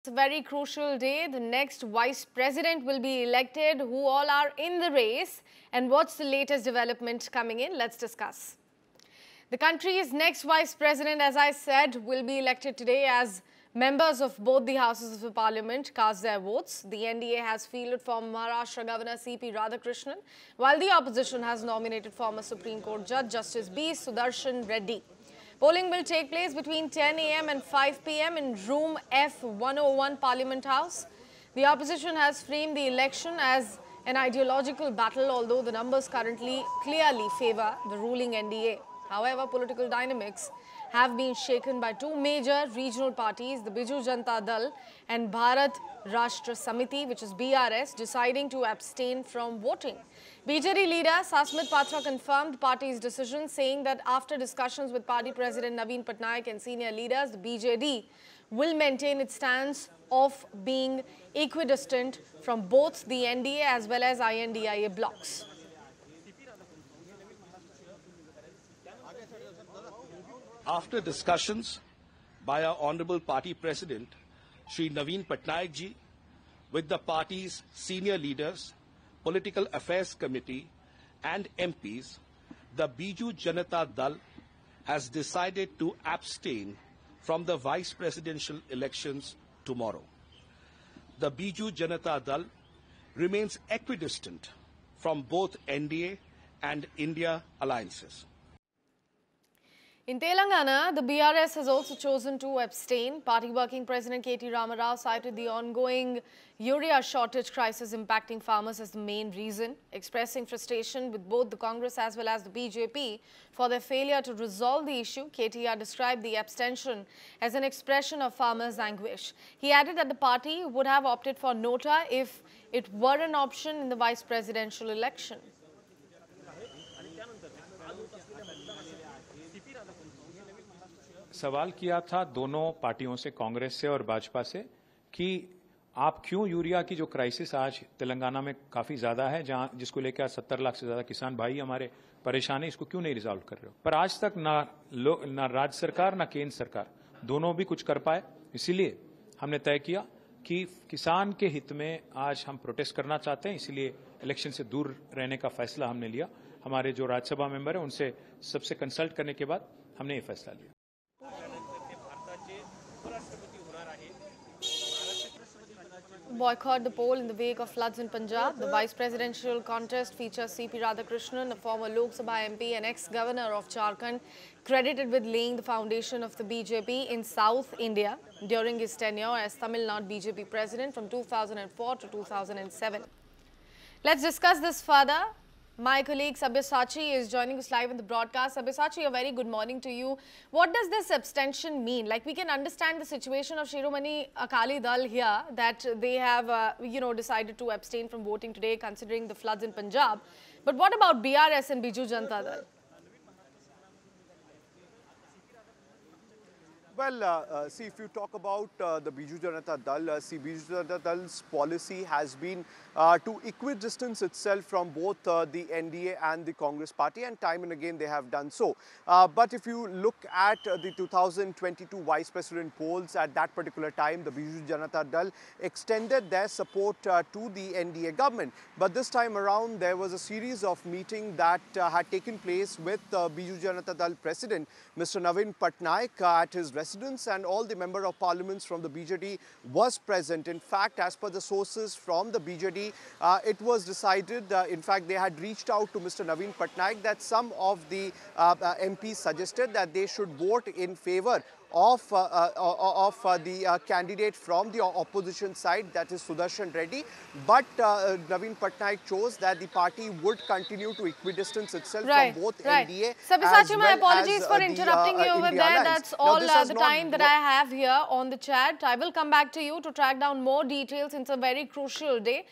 It's a very crucial day. The next vice president will be elected. Who all are in the race and what's the latest development coming in? Let's discuss. The country's next vice president, as I said, will be elected today as members of both the houses of the parliament cast their votes. The NDA has fielded former Maharashtra Governor C.P. Radhakrishnan, while the opposition has nominated former Supreme Court Judge Justice B. Sudarshan Reddy. Polling will take place between 10 a.m. and 5 p.m. in room F101 Parliament House. The opposition has framed the election as an ideological battle, although the numbers currently clearly favor the ruling NDA. However, political dynamics have been shaken by two major regional parties, the Biju Janata Dal and Bharat Rashtra Samiti, which is BRS, deciding to abstain from voting. BJD leader Sasmit Patra confirmed party's decision, saying that after discussions with party president Naveen Patnaik and senior leaders, the BJD will maintain its stance of being equidistant from both the NDA as well as INDIA blocs. After discussions by our Honorable Party President, Shri Naveen Patnaik ji, with the party's senior leaders, Political Affairs Committee and MPs, the Biju Janata Dal has decided to abstain from the vice presidential elections tomorrow. The Biju Janata Dal remains equidistant from both NDA and India alliances. In Telangana, the BRS has also chosen to abstain. Party working president K.T. Ramarao cited the ongoing urea shortage crisis impacting farmers as the main reason, expressing frustration with both the Congress as well as the BJP for their failure to resolve the issue. KTR described the abstention as an expression of farmers' anguish. He added that the party would have opted for Nota if it were an option in the vice presidential election. सवाल किया था दोनों पार्टियों से, कांग्रेस से और भाजपा से, कि आप क्यों यूरिया की जो क्राइसिस आज तेलंगाना में काफी ज्यादा है, जिसको लेकर 70 लाख से ज्यादा किसान भाई हमारे परेशान है, इसको क्यों नहीं रिजॉल्व कर रहे हो। पर आज तक ना राज्य सरकार ना केंद्र सरकार दोनों भी कुछ कर पाए। इसीलिए हमने तय किया कि किसान के हित में आज हम प्रोटेस्ट करना चाहते हैं, इसलिए इलेक्शन से दूर रहने का फैसला हमने लिया। हमारे जो राज्यसभा मेंबर है उनसे सबसे कंसल्ट करने के बाद हमने ये फैसला लिया। Boycott the poll in the wake of floods in Punjab. The vice presidential contest features C.P. Radhakrishnan, a former Lok Sabha MP and ex-governor of Jharkhand, credited with laying the foundation of the BJP in South India during his tenure as Tamil Nadu BJP president from 2004 to 2007. Let's discuss this further. My colleague Sabyasachi is joining us live in the broadcast. Sabyasachi, a very good morning to you. What does this abstention mean? Like, we can understand the situation of Shiromani Akali Dal here, that they have, decided to abstain from voting today considering the floods in Punjab. But what about BRS and Biju Janata Dal? Well, see, if you talk about the Biju Janata Dal, Biju Janata Dal's policy has been to equidistance itself from both the NDA and the Congress party, and time and again they have done so. But if you look at the 2022 vice president polls, at that particular time, the Biju Janata Dal extended their support to the NDA government. But this time around, there was a series of meetings that had taken place with Biju Janata Dal president, Mr. Naveen Patnaik, at his residence, and all the member of parliaments from the BJD was present. In fact, as per the sources from the BJD, it was decided, in fact, they had reached out to Mr. Naveen Patnaik that some of the MPs suggested that they should vote in favor of the candidate from the opposition side, that is Sudarshan Reddy. But Naveen Patnaik chose that the party would continue to equidistance itself from both NDA. Sabyasachi, my apologies for interrupting you over there. That's all the time that I have here on the chat. I will come back to you to track down more details. It's a very crucial day.